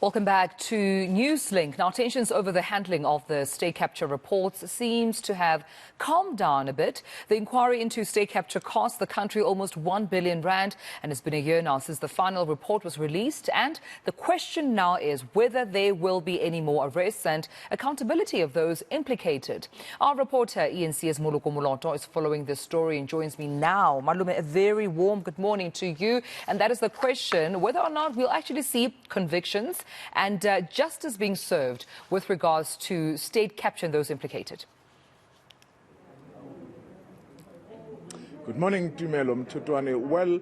Welcome back to Newslink. Now, tensions over the handling of the state capture reports seems to have calmed down a bit. The inquiry into state capture cost the country almost 1 billion rand, and it's been a year now since the final report was released. And the question now is whether there will be any more arrests and accountability of those implicated. Our reporter, eNCA's Moloko Moloto, is following this story and joins me now. Malume, a very warm good morning to you. And that is the question, whether or not we'll actually see convictions and justice being served with regards to state capture and those implicated. Good morning, Tumelo Mtutwane. Well,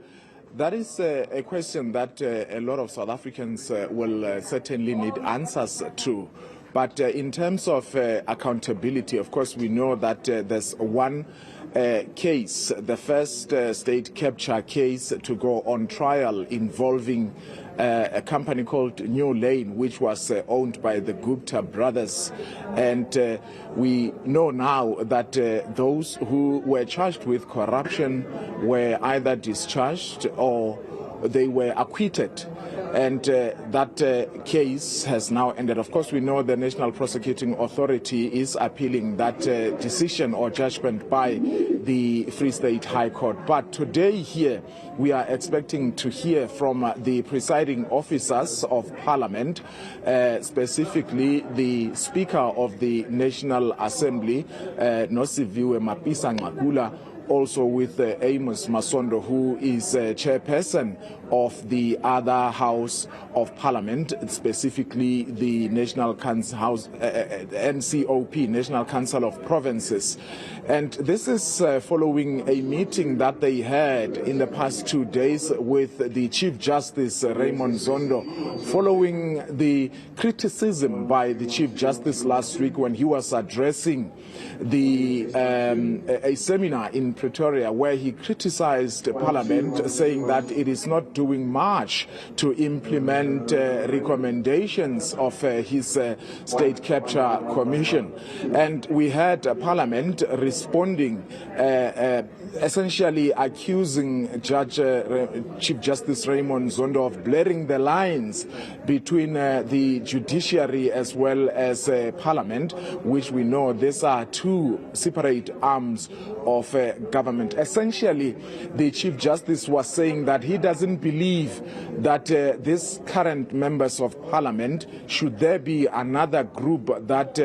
that is a question that a lot of South Africans will certainly need answers to. But in terms of accountability, of course, we know that there's one case, the first state capture case to go on trial involving a company called New Lane, which was owned by the Gupta brothers. And we know now that those who were charged with corruption were either discharged or they were acquitted. And that case has now ended. Of course, we know the National Prosecuting Authority is appealing that decision or judgment by the Free State High Court. But today here, we are expecting to hear from the presiding officers of Parliament, specifically the Speaker of the National Assembly, Nosiviwe Mapisa Ngakula, also with Amos Masondo, who is chairperson of the other House of Parliament, specifically the National Council NCOP, National Council of Provinces. And this is following a meeting that they had in the past 2 days with the Chief Justice Raymond Zondo, following the criticism by the Chief Justice last week when he was addressing a seminar in Pretoria, where he criticized Parliament, saying that it is not doing much to implement recommendations of his State Capture Commission. And we had Parliament responding, essentially accusing Chief Justice Raymond Zondo of blurring the lines between the judiciary as well as Parliament, which we know these are two separate arms of government. Essentially, the Chief Justice was saying that he doesn't believe that these current members of Parliament, should there be another group that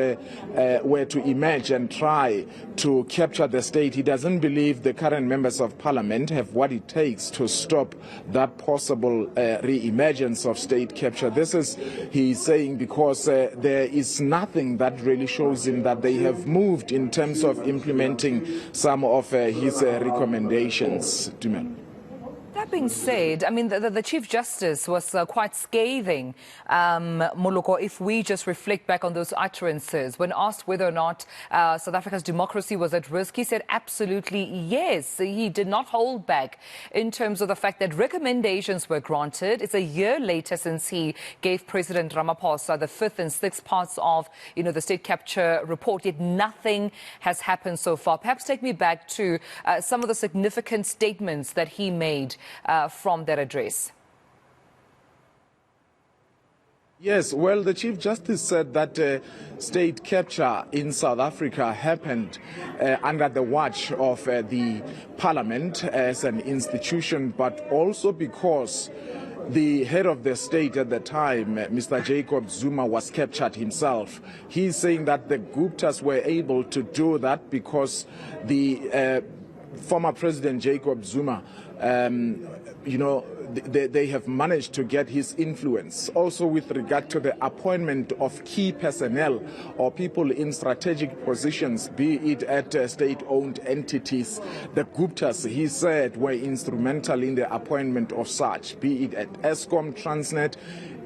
were to emerge and try to capture the state, he doesn't believe the current members of Parliament have what it takes to stop that possible re-emergence of state capture. This is, he's saying, because there is nothing that really shows him that they have moved in terms of implementing some of his recommendations. That being said, I mean, the Chief Justice was quite scathing, Moloko, if we just reflect back on those utterances. When asked whether or not South Africa's democracy was at risk, he said absolutely yes. He did not hold back in terms of the fact that recommendations were granted. It's a year later since he gave President Ramaphosa the 5th and 6th parts of, the state capture report, yet nothing has happened so far. Perhaps take me back to some of the significant statements that he made from that address. Yes, well, the Chief Justice said that state capture in South Africa happened under the watch of the Parliament as an institution, but also because the head of the state at the time, Mr. Jacob Zuma, was captured himself. He's saying that the Guptas were able to do that because the former President Jacob Zuma, they have managed to get his influence. Also with regard to the appointment of key personnel or people in strategic positions, be it at state-owned entities, the Guptas, he said, were instrumental in the appointment of such, be it at Eskom, Transnet,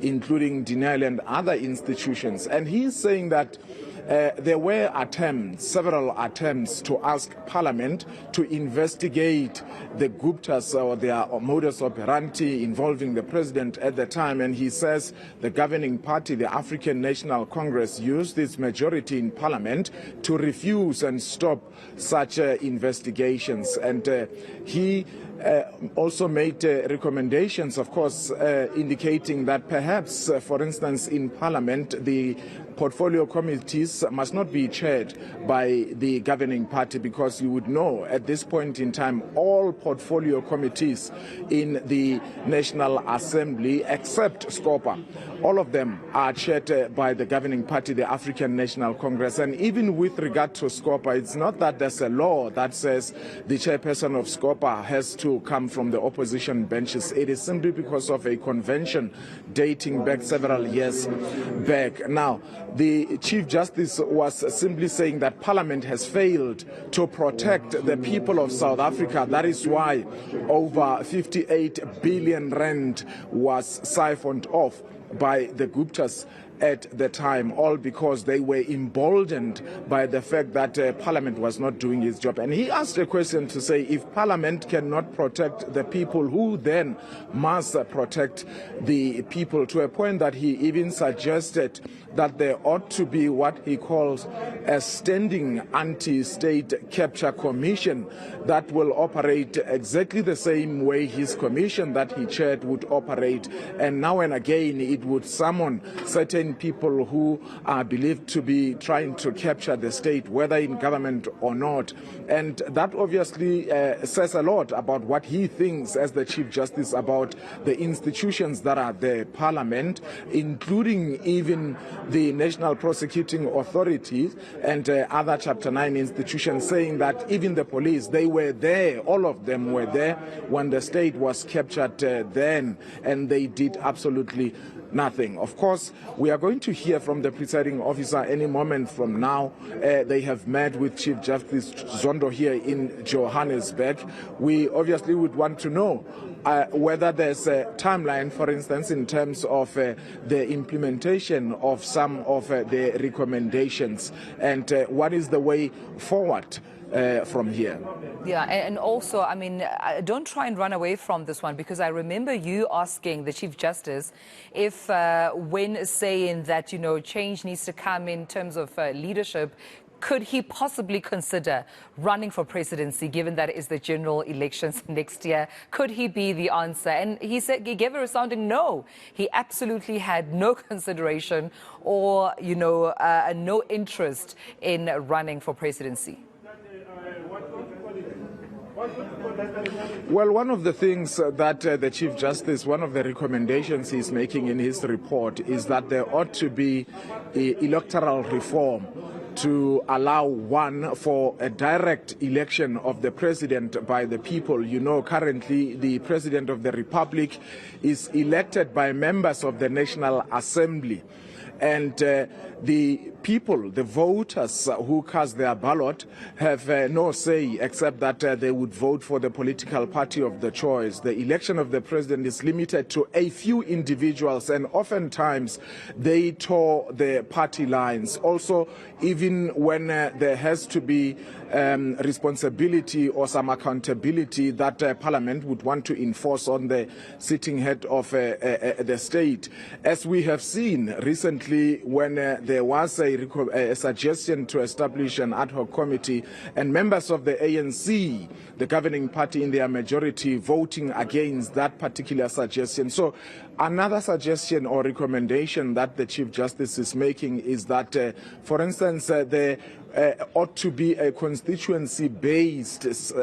including Denel and other institutions. And he's saying that there were several attempts to ask Parliament to investigate the Guptas or their modus operandi involving the president at the time. And he says the governing party, the African National Congress, used its majority in Parliament to refuse and stop such investigations. And he also made recommendations, of course, indicating that perhaps, for instance, in Parliament, the portfolio committees must not be chaired by the governing party, because you would know at this point in time all portfolio committees in the National Assembly except SCOPA, all of them are chaired by the governing party, the African National Congress. And even with regard to SCOPA, it's not that there's a law that says the chairperson of SCOPA has to come from the opposition benches. It is simply because of a convention dating back several years back. Now, the Chief Justice was simply saying that Parliament has failed to protect the people of South Africa. That is why over 58 billion rand was siphoned off by the Guptas at the time, all because they were emboldened by the fact that Parliament was not doing its job. And he asked a question to say, if Parliament cannot protect the people, who then must protect the people? To a point that he even suggested that there ought to be what he calls a standing anti-state capture commission that will operate exactly the same way his commission that he chaired would operate. And now and again it would summon certain people who are believed to be trying to capture the state, whether in government or not. And that obviously says a lot about what he thinks as the Chief Justice about the institutions that are there, Parliament, including even the National Prosecuting Authority and other Chapter 9 institutions, saying that even the police, they were there, all of them were there when the state was captured then, and they did absolutely nothing. Of course, we are going to hear from the presiding officer any moment from now. They have met with Chief Justice Zondo here in Johannesburg. We obviously would want to know whether there's a timeline, for instance, in terms of the implementation of some of the recommendations, and what is the way forward from here. Yeah, and also, I mean, don't try and run away from this one, because I remember you asking the Chief Justice if when saying that, you know, change needs to come in terms of leadership, could he possibly consider running for presidency, given that it is the general elections next year? Could he be the answer? And he said, he gave a resounding no. He absolutely had no consideration or, you know, no interest in running for presidency. Well, one of the things that the Chief Justice, one of the recommendations he's making in his report is that there ought to be electoral reform to allow for a direct election of the president by the people. You know, currently the President of the Republic is elected by members of the National Assembly. And the people, the voters who cast their ballot, have no say except that they would vote for the political party of the choice. The election of the president is limited to a few individuals, and oftentimes they toe the party lines. Also, even when there has to be responsibility or some accountability that Parliament would want to enforce on the sitting head of the state. As we have seen recently, when there was a suggestion to establish an ad hoc committee, and members of the ANC, the governing party in their majority, voting against that particular suggestion. So another suggestion or recommendation that the Chief Justice is making is that, for instance, there ought to be a constituency-based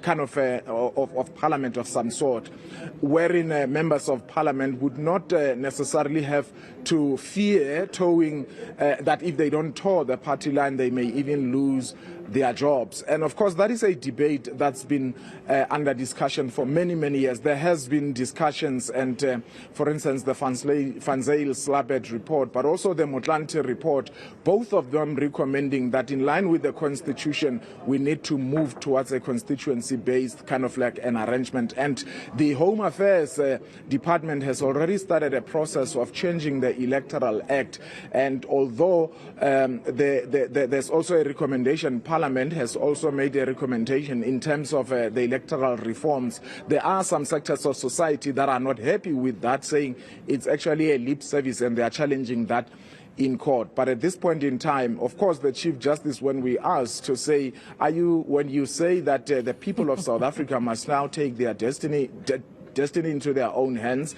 kind of parliament of some sort, wherein members of parliament would not necessarily have to fear towing, that if they don't toe the party line, they may even lose their jobs. And of course, that is a debate that's been under discussion for many, many years. There has been discussions, and for instance, the Van Zyl-Slabbert report, but also the Motlanthe report, both of them recommending that in line with the Constitution, we need to move towards a constituency-based kind of like an arrangement. And the Home Affairs Department has already started a process of changing the Electoral Act. And although there's also a recommendation, Parliament has also made a recommendation in terms of the electoral reforms, there are some sectors of society that are not happy with that, saying it's actually a lip service, and they are challenging that in court. But at this point in time, of course, the Chief Justice, when we asked to say, when you say that the people of South Africa must now take their destiny into their own hands,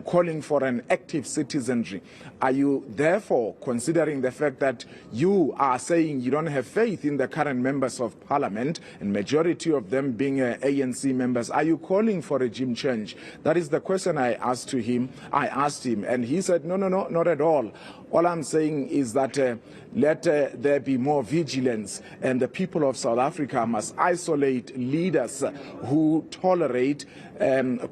calling for an active citizenry. Are you therefore considering the fact that you are saying you don't have faith in the current members of parliament, and majority of them being ANC members? Are you calling for regime change? That is the question I asked him, and he said, no, not at all. All I'm saying is that let there be more vigilance, and the people of South Africa must isolate leaders who tolerate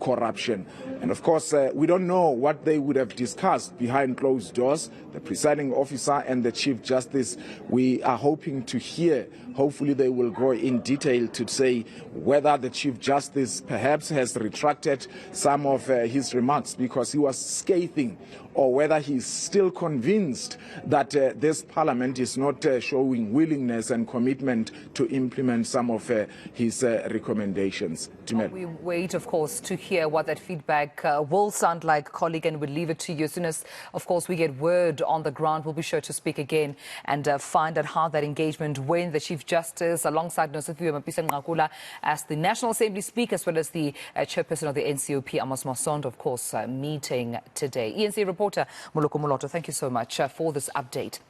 corruption. And of course, we don't know what they would have discussed behind closed doors, the presiding officer and the Chief Justice. We are hoping to hear. Hopefully they will go in detail to say whether the Chief Justice perhaps has retracted some of his remarks because he was scathing, or whether he's still convinced that this parliament is not showing willingness and commitment to implement some of his recommendations. We wait, of course, to hear what that feedback will sound like, colleague, and we'll leave it to you. As soon as, of course, we get word on the ground, we'll be sure to speak again and find out how that engagement went. The Chief Justice, alongside Nosifio Mapisa as the National Assembly Speaker, as well as the Chairperson of the NCOP, Amos Zondo, of course, meeting today. eNCA reporter Moloko Moloto, thank you so much for this update.